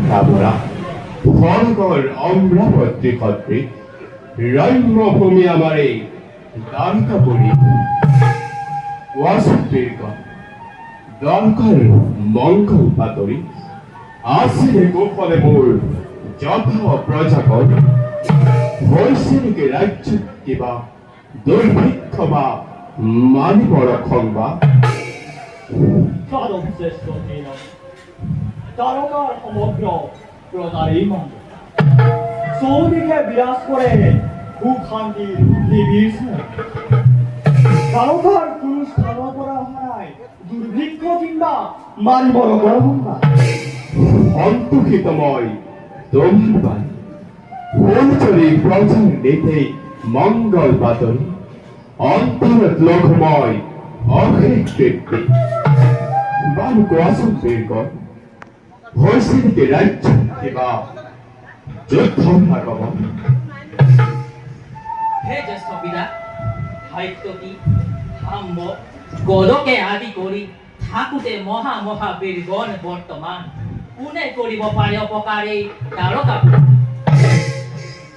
ভরা ভয়ঙ্কর অম্রাপত্রী কর্তৃক রম্যভূমি আমারে দ্বারকাপুরী ওয়াসুদেব দরকার মঙ্গল পাতরি আসিলে গোপনে মোর যথা প্রজাকর বৈশ্বিক রাজ্য কিবা দুর্ভিক্ষ বা মানিব রক্ষণ বা দ্বারকার সমগ্র প্রজারই মঙ্গল চৌদিকে বিরাজ করে সুখ শান্তি নিবিড় দ্বারকার কোনো স্থানৰ পৰা অহা নাই দুৰ্ভিক্ষ কিংবা মাৰিবৰ গৰমা অন্তহিতময় তোমার বাণী ফুলচরি প্রচার নিতে মঙ্গল বাতন অন্তর লোকময় অখেক কীর্তি বালক অসুখের ভৈশ্বিক রাজ্য কিবা যুদ্ধ ভাগবত হে জ্যেষ্ঠ পিতা সাহিত্যকী সাম্য গদকে আদি কৰি থাকোঁতে মহা মহা বীৰগণ বৰ্তমান কোনে কৰিব পাৰে অপকাৰে দ্বাৰকাপুৰ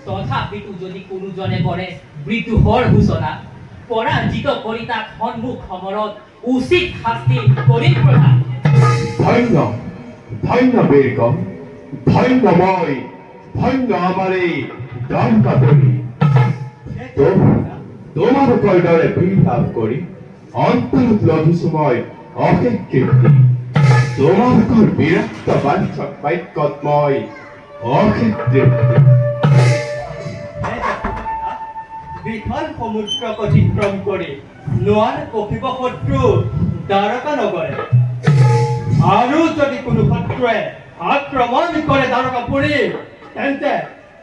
তথাপিতো যদি কোনোজনে কৰে বিদ্ৰোহৰ সূচনা পৰাজিত কৰি তাক সন্মুখ সমৰত উচিত শাস্তি কৰিম প্ৰধান ধন্য ধন্য বীরগণ ধন্যময় ধন্য আমারে দ্বারকাপুরী তোমার কল্যাণে বিলাপ করি অন্তর লঘু সময় অশেষ কীর্তি তোমার কর বিরক্ত বাঞ্ছক বাক্যময় অশেষ তৃপ্তি বিশাল সমুদ্র অতিক্রম করে নোয়ার কপিব শত্রু দ্বাৰকা নগৰে আৰু যদি কোনো শত্ৰুৱে আক্ৰমণ কৰে দ্বাৰকাপুৰী তেন্তে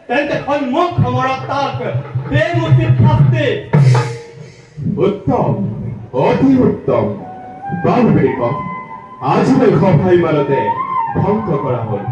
তেন্তে সন্মুখ সমৰত তাক বেমুচিত শাস্তি উত্তম অতি উত্তম বালবেগ আজিলৈ সভাই মালতে ধ্বংস কৰা হল